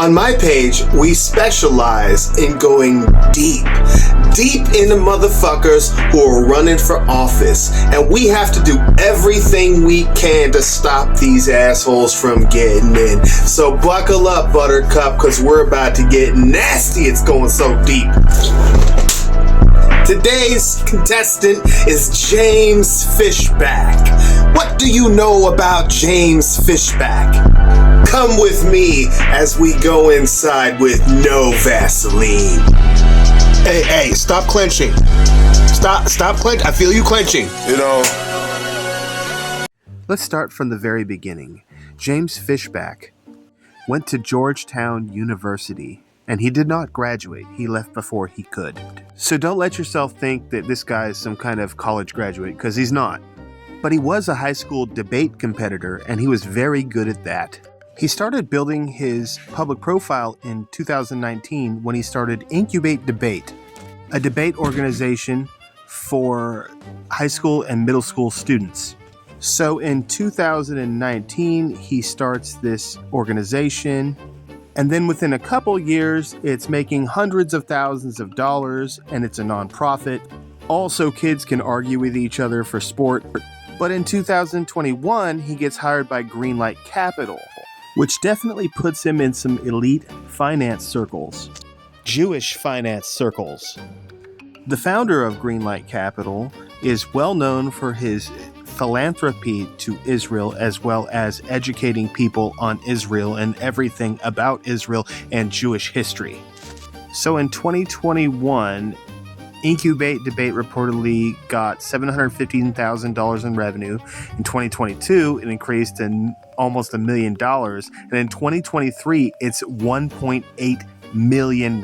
On my page, we specialize in going deep in the motherfuckers who are running for office. And we have to do everything we can to stop these assholes from getting in. So buckle up, Buttercup, because we're about to get nasty. It's going so deep. Today's contestant is James Fishback. What do you know about James Fishback? Come with me as we go inside with no Vaseline. Hey, stop clenching. Stop clenching. I feel you clenching. Let's start from the very beginning. James Fishback went to Georgetown University, and he did not graduate. He left before he could. So don't let yourself think that this guy is some kind of college graduate, because he's not. But he was a high school debate competitor, and he was very good at that. He started building his public profile in 2019 when he started Incubate Debate, a debate organization for high school and middle school students. So in 2019, he starts this organization, and then within a couple years, it's making hundreds of thousands of dollars, and it's a nonprofit. Also, kids can argue with each other for sport. But in 2021, he gets hired by Greenlight Capital, which definitely puts him in some elite finance circles, Jewish finance circles. The founder of Greenlight Capital is well known for his philanthropy to Israel, as well as educating people on Israel and everything about Israel and Jewish history. So in 2021, Incubate Debate reportedly got $715,000 in revenue. In 2022, it increased to almost $1 million. And in 2023, it's $1.8 million.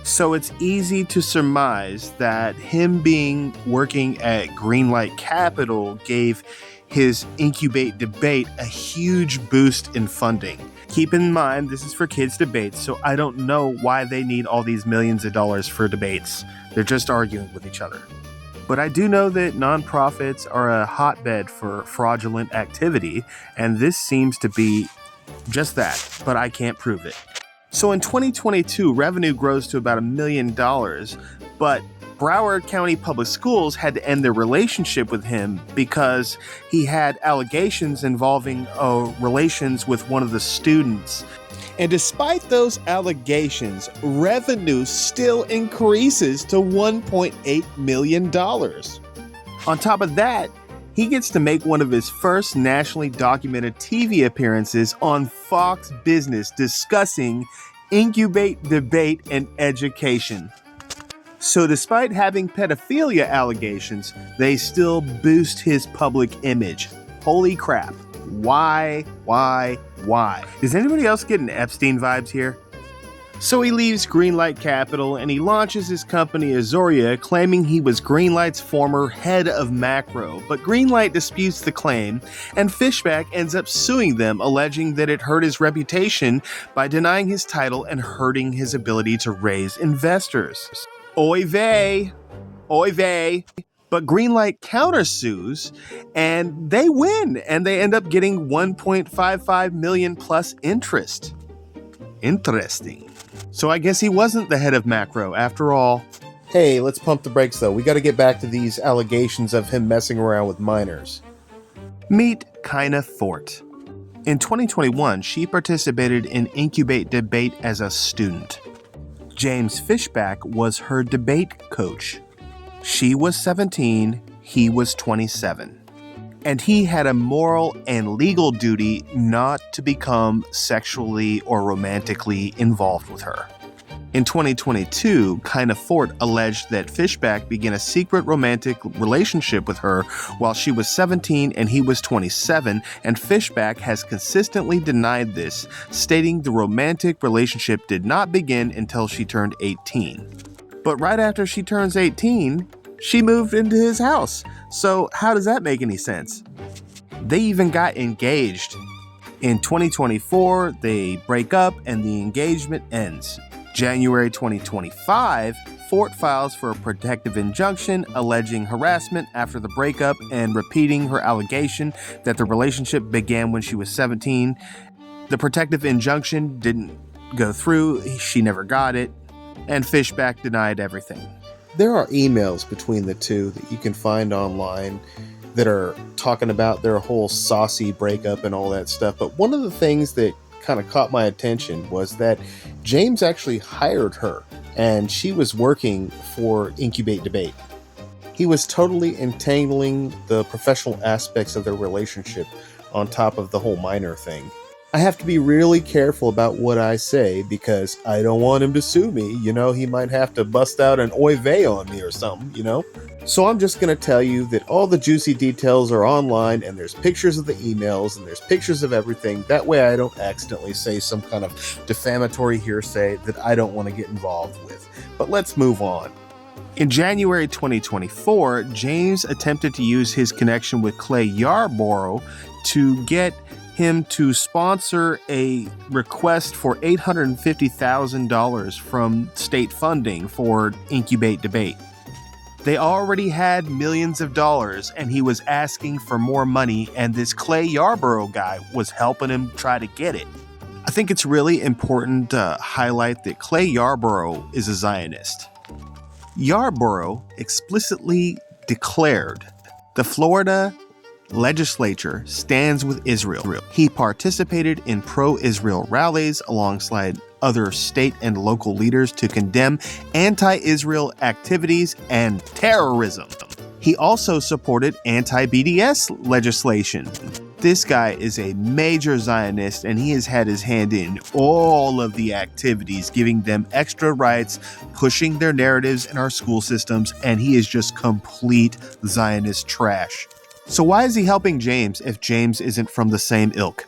So it's easy to surmise that him working at Greenlight Capital gave his Incubate Debate a huge boost in funding. Keep in mind, this is for kids' debates, so I don't know why they need all these millions of dollars for debates. They're just arguing with each other. But I do know that nonprofits are a hotbed for fraudulent activity, and this seems to be just that, but I can't prove it. So in 2022, revenue grows to about $1 million, but Broward County Public Schools had to end their relationship with him because he had allegations involving relations with one of the students. And despite those allegations, revenue still increases to $1.8 million. On top of that, he gets to make one of his first nationally documented TV appearances on Fox Business discussing Incubate Debate and education. So despite having pedophilia allegations, they still boost his public image. Holy crap. Why? Is anybody else getting Epstein vibes here? So he leaves Greenlight Capital and he launches his company Azoria, claiming he was Greenlight's former head of macro. But Greenlight disputes the claim, and Fishback ends up suing them, alleging that it hurt his reputation by denying his title and hurting his ability to raise investors. Oy vey. But Greenlight countersues, and they win, and they end up getting $1.55 million plus interest. Interesting. So I guess he wasn't the head of macro after all. Hey, let's pump the brakes though. We got to get back to these allegations of him messing around with minors. Meet Kina Fort. In 2021, she participated in Incubate Debate as a student. James Fishback was her debate coach. She was 17, he was 27. And he had a moral and legal duty not to become sexually or romantically involved with her. In 2022, Kina Fort alleged that Fishback began a secret romantic relationship with her while she was 17 and he was 27, and Fishback has consistently denied this, stating the romantic relationship did not begin until she turned 18. But right after she turns 18, she moved into his house. So how does that make any sense? They even got engaged. In 2024, they break up and the engagement ends. January 2025, Fort files for a protective injunction alleging harassment after the breakup and repeating her allegation that the relationship began when she was 17. The protective injunction didn't go through, she never got it, and Fishback denied everything. There are emails between the two that you can find online that are talking about their whole saucy breakup and all that stuff. But one of the things that kind of caught my attention was that James actually hired her, and she was working for Incubate Debate. He was totally entangling the professional aspects of their relationship on top of the whole minor thing. I have to be really careful about what I say because I don't want him to sue me. He might have to bust out an oy vey on me or something, So I'm just going to tell you that all the juicy details are online, and there's pictures of the emails and there's pictures of everything. That way I don't accidentally say some kind of defamatory hearsay that I don't want to get involved with. But let's move on. In January 2024, James attempted to use his connection with Clay Yarborough to get him to sponsor a request for $850,000 from state funding for Incubate Debate. They already had millions of dollars, and he was asking for more money, and this Clay Yarborough guy was helping him try to get it. I think it's really important to highlight that Clay Yarborough is a Zionist. Yarborough explicitly declared the Florida legislature stands with Israel. He participated in pro-Israel rallies alongside other state and local leaders to condemn anti-Israel activities and terrorism. He also supported anti-BDS legislation. This guy is a major Zionist, and he has had his hand in all of the activities, giving them extra rights, pushing their narratives in our school systems, and he is just complete Zionist trash. So why is he helping James if James isn't from the same ilk?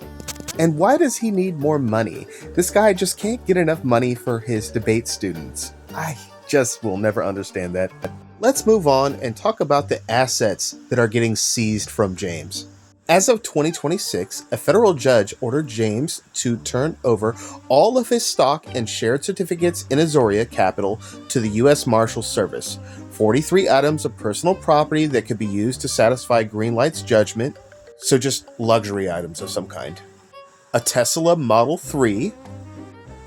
And why does he need more money? This guy just can't get enough money for his debate students. I just will never understand that. Let's move on and talk about the assets that are getting seized from James. As of 2026, a federal judge ordered James to turn over all of his stock and shared certificates in Azoria Capital to the U.S. Marshals Service. 43 items of personal property that could be used to satisfy Greenlight's judgment, so just luxury items of some kind. A Tesla Model 3,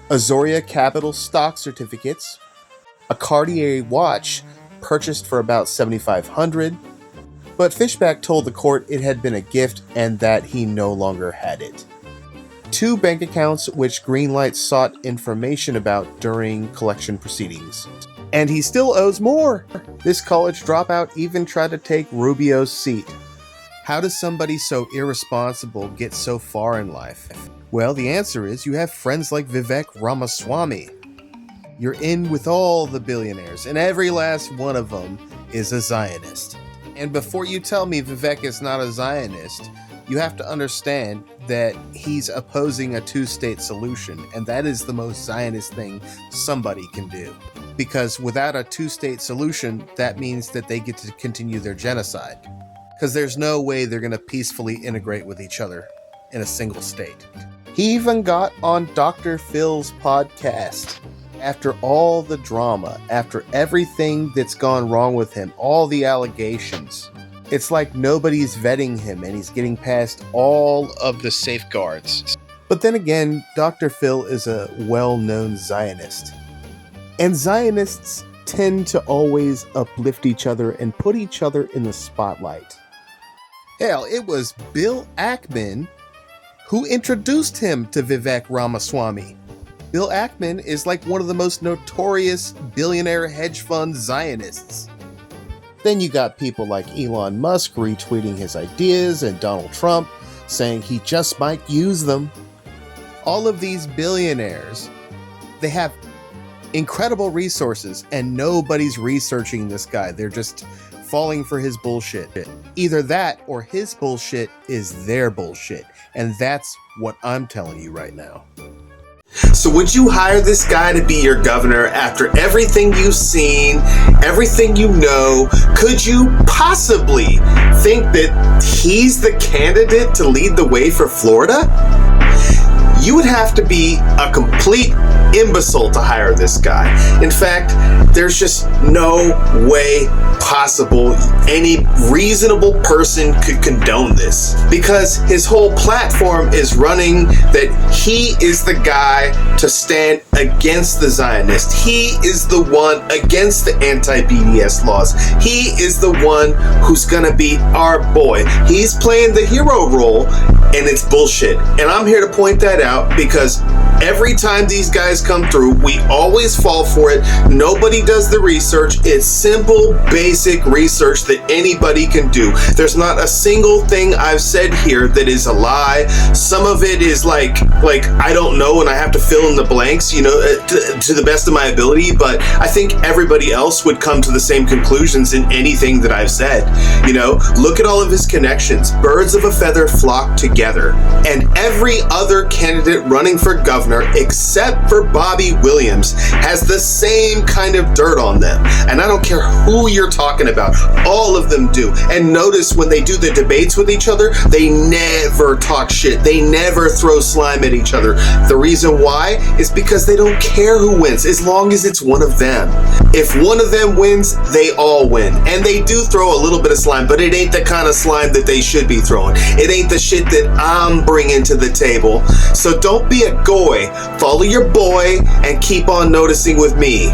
Azoria Capital stock certificates, a Cartier watch purchased for about $7,500, but Fishback told the court it had been a gift and that he no longer had it. 2 bank accounts which Greenlight sought information about during collection proceedings. And he still owes more! This college dropout even tried to take Rubio's seat. How does somebody so irresponsible get so far in life? Well, the answer is you have friends like Vivek Ramaswamy. You're in with all the billionaires, and every last one of them is a Zionist. And before you tell me Vivek is not a Zionist, you have to understand that he's opposing a 2-state solution, and that is the most Zionist thing somebody can do. Because without a 2-state solution, that means that they get to continue their genocide. Because there's no way they're going to peacefully integrate with each other in a single state. He even got on Dr. Phil's podcast. After all the drama, after everything that's gone wrong with him, all the allegations, it's like nobody's vetting him and he's getting past all of the safeguards. But then again, Dr. Phil is a well-known Zionist. And Zionists tend to always uplift each other and put each other in the spotlight. Hell, it was Bill Ackman who introduced him to Vivek Ramaswamy. Bill Ackman is like one of the most notorious billionaire hedge fund Zionists. Then you got people like Elon Musk retweeting his ideas and Donald Trump saying he just might use them. All of these billionaires, they have incredible resources and nobody's researching this guy. They're just falling for his bullshit. Either that or his bullshit is their bullshit. And that's what I'm telling you right now. So would you hire this guy to be your governor after everything you've seen, everything you know? Could you possibly think that he's the candidate to lead the way for Florida? you would have to be a complete imbecile to hire this guy. In fact, there's just no way possible any reasonable person could condone this, because his whole platform is running that he is the guy to stand against the Zionists. He is the one against the anti-BDS laws. He is the one who's gonna be our boy. He's playing the hero role, and it's bullshit. And I'm here to point that out, because every time these guys come through, we always fall for it. Nobody does the research. It's simple, basic research that anybody can do. There's not a single thing I've said here that is a lie. Some of it is like I don't know, and I have to fill in the blanks, to the best of my ability. But I think everybody else would come to the same conclusions in anything that I've said. Look at all of his connections. Birds of a feather flock together. And every other candidate running for governor, except for Bobby Williams, has the same kind of dirt on them. And I don't care who you're talking about, all of them do. And notice when they do the debates with each other, they never talk shit. They never throw slime at each other. The reason why is because they don't care who wins, as long as it's one of them. If one of them wins, they all win. And they do throw a little bit of slime, but it ain't the kind of slime that they should be throwing. It ain't the shit that I'm bringing to the table. So don't be a goy. Follow your boy and keep on noticing with me.